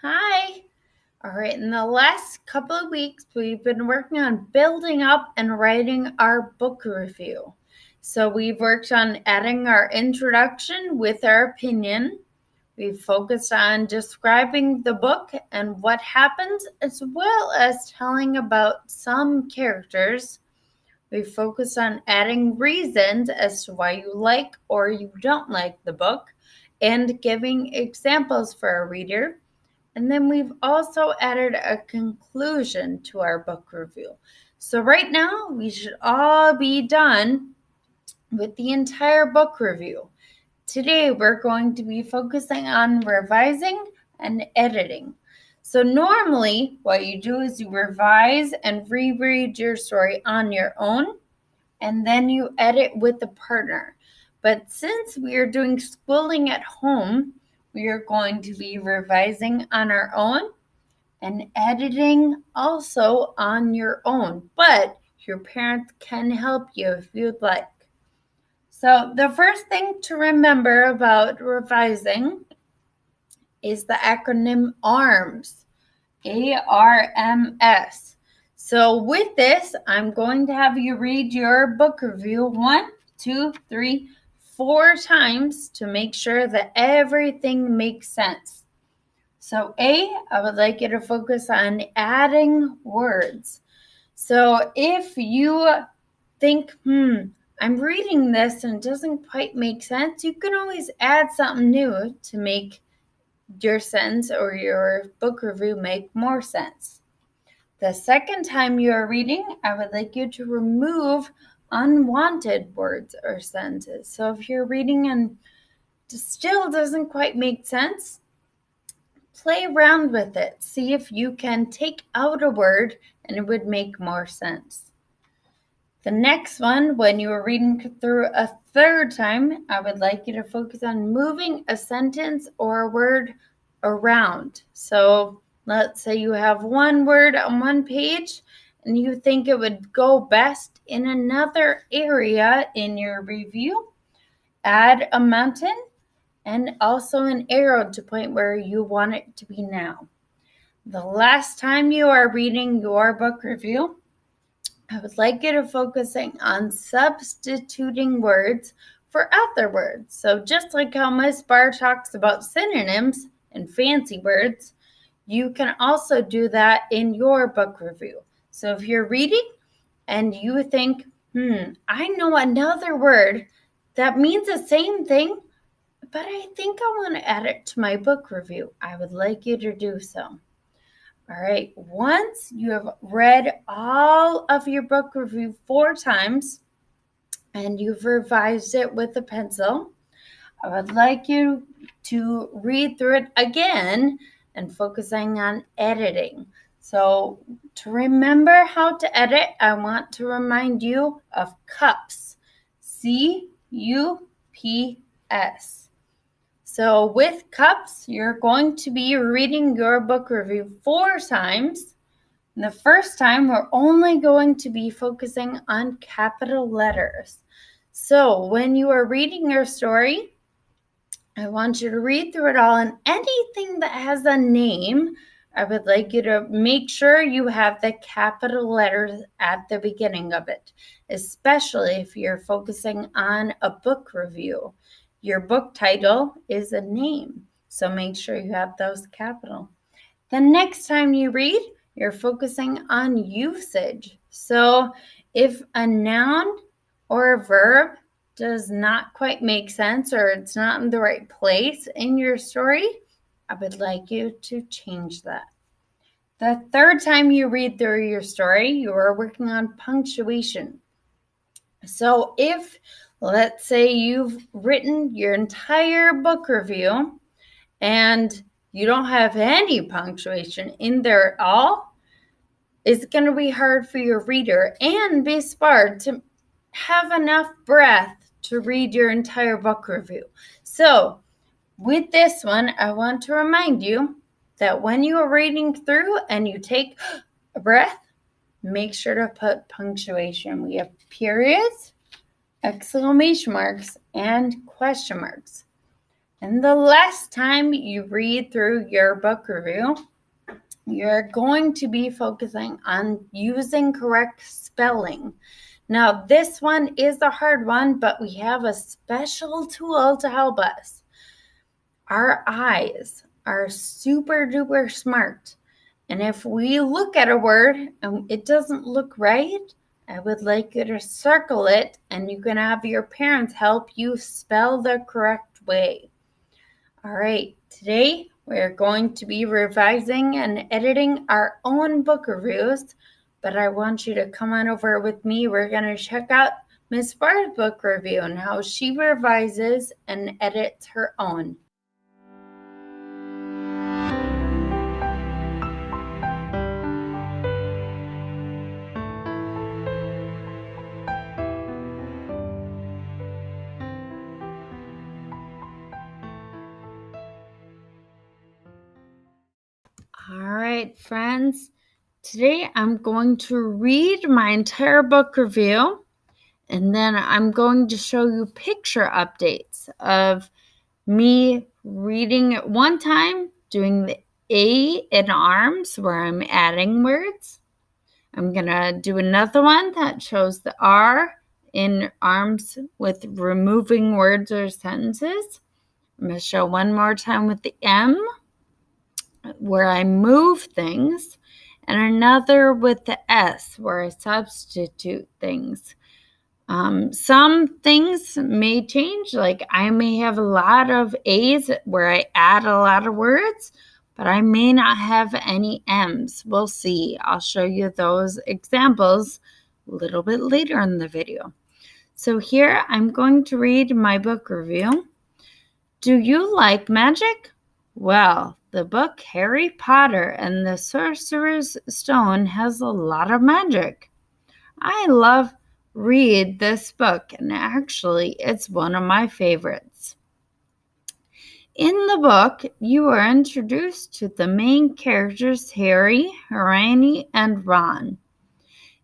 Hi. All right, in the last couple of weeks, we've been working on building up and writing our book review. So we've worked on adding our introduction with our opinion. We've focused on describing the book and what happens, as well as telling about some characters. We've focused on adding reasons as to why you like or you don't like the book and giving examples for our reader. And then we've also added a conclusion to our book review. So right now, we should all be done with the entire book review. Today, we're going to be focusing on revising and editing. So normally, what you do is you revise and reread your story on your own, and then you edit with a partner. But since we are doing schooling at home, we are going to be revising on our own and editing also on your own, but your parents can help you if you'd like. So the first thing to remember about revising is the acronym ARMS, ARMS. So with this, I'm going to have you read your book review 1, 2, 3, 4 times to make sure that everything makes sense. So I would like you to focus on adding words. So if you think, I'm reading this and it doesn't quite make sense, you can always add something new to make your sentence or your book review make more sense. The second time you are reading, I would like you to remove unwanted words or sentences. So if you're reading and it still doesn't quite make sense, play around with it. See if you can take out a word and it would make more sense. The next one, when you are reading through a third time, I would like you to focus on moving a sentence or a word around. So let's say you have one word on one page and you think it would go best in another area in your review. Add a mountain and also an arrow to point where you want it to be now. The last time you are reading your book review, I would like you to focusing on substituting words for other words. So just like how Miss Barr talks about synonyms and fancy words, you can also do that in your book review. So if you're reading and you think, I know another word that means the same thing, but I think I want to add it to my book review, I would like you to do so. All right, once you have read all of your book review 4 times and you've revised it with a pencil, I would like you to read through it again and focusing on editing. So to remember how to edit, I want to remind you of CUPS, CUPS. So with CUPS, you're going to be reading your book review 4 times. And the first time, we're only going to be focusing on capital letters. So when you are reading your story, I want you to read through it all, and anything that has a name, I would like you to make sure you have the capital letters at the beginning of it, especially if you're focusing on a book review. Your book title is a name, so make sure you have those capital. The next time you read, you're focusing on usage. So if a noun or a verb does not quite make sense or it's not in the right place in your story, I would like you to change that. The third time you read through your story, you are working on punctuation. So if, let's say, you've written your entire book review and you don't have any punctuation in there at all, it's going to be hard for your reader and be smart to have enough breath to read your entire book review. So with this one, I want to remind you that when you are reading through and you take a breath, make sure to put punctuation. We have periods, exclamation marks, and question marks. And the last time you read through your book review, you're going to be focusing on using correct spelling. Now, this one is a hard one, but we have a special tool to help us. Our eyes are super duper smart. And if we look at a word and it doesn't look right, I would like you to circle it, and you can have your parents help you spell the correct way. All right, today we're going to be revising and editing our own book reviews, but I want you to come on over with me. We're going to check out Miss Barr's book review and how she revises and edits her own. All right, friends. Today I'm going to read my entire book review, and then I'm going to show you picture updates of me reading it one time, doing the A in arms where I'm adding words. I'm going to do another one that shows the R in arms with removing words or sentences. I'm going to show one more time with the M where I move things, and another with the S where I substitute things. Some things may change, like I may have a lot of A's where I add a lot of words, but I may not have any M's. We'll see. I'll show you those examples a little bit later in the video. So here I'm going to read my book review. Do you like magic? Well, the book Harry Potter and the Sorcerer's Stone has a lot of magic. I love read this book, and actually it's one of my favorites. In the book, you are introduced to the main characters Harry, Hermione, and Ron.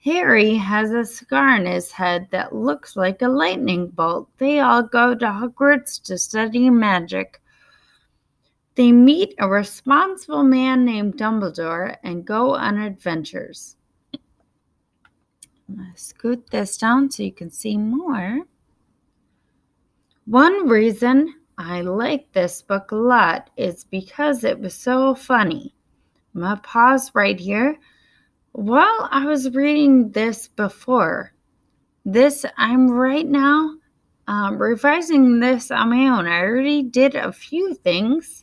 Harry has a scar on his head that looks like a lightning bolt. They all go to Hogwarts to study magic. They meet a responsible man named Dumbledore and go on adventures. I'm going to scoot this down so you can see more. One reason I like this book a lot is because it was so funny. I'm going to pause right here. While I was reading this before, I'm right now revising this on my own. I already did a few things.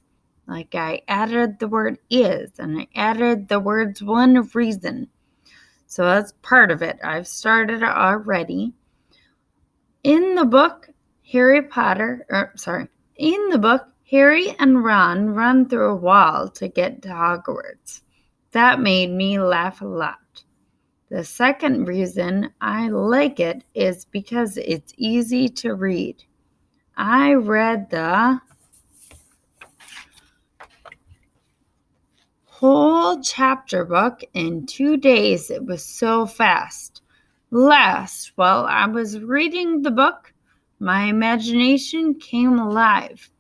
Like I added the word is, and I added the words one reason. So that's part of it. I've started already. In the book, Harry and Ron run through a wall to get to Hogwarts. That made me laugh a lot. The second reason I like it is because it's easy to read. I read the whole chapter book in 2 days. It was so fast. Last, while I was reading the book, my imagination came alive.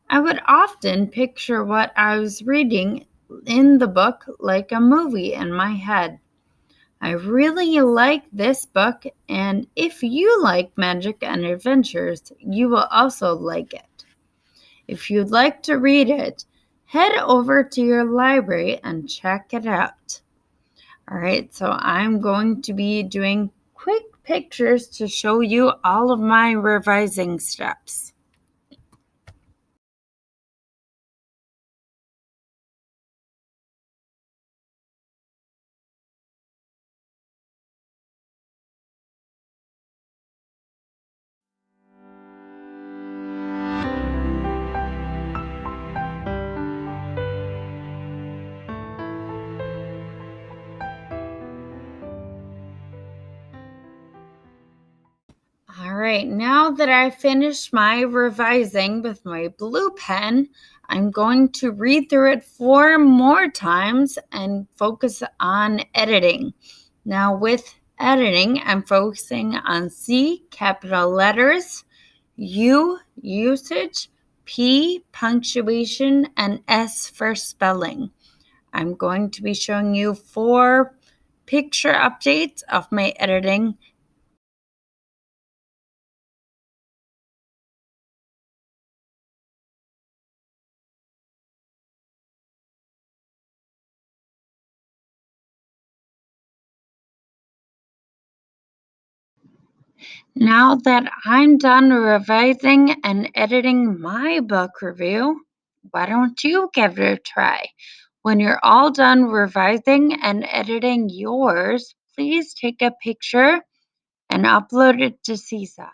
I would often picture what I was reading in the book like a movie in my head. I really like this book, and if you like magic and adventures, you will also like it. If you'd like to read it, head over to your library and check it out. All right, so I'm going to be doing quick pictures to show you all of my revising steps. All right, now that I finished my revising with my blue pen, I'm going to read through it 4 more times and focus on editing. Now with editing, I'm focusing on C, capital letters, U, usage, P, punctuation, and S for spelling. I'm going to be showing you 4 picture updates of my editing. Now that I'm done revising and editing my book review, why don't you give it a try? When you're all done revising and editing yours, please take a picture and upload it to Seesaw.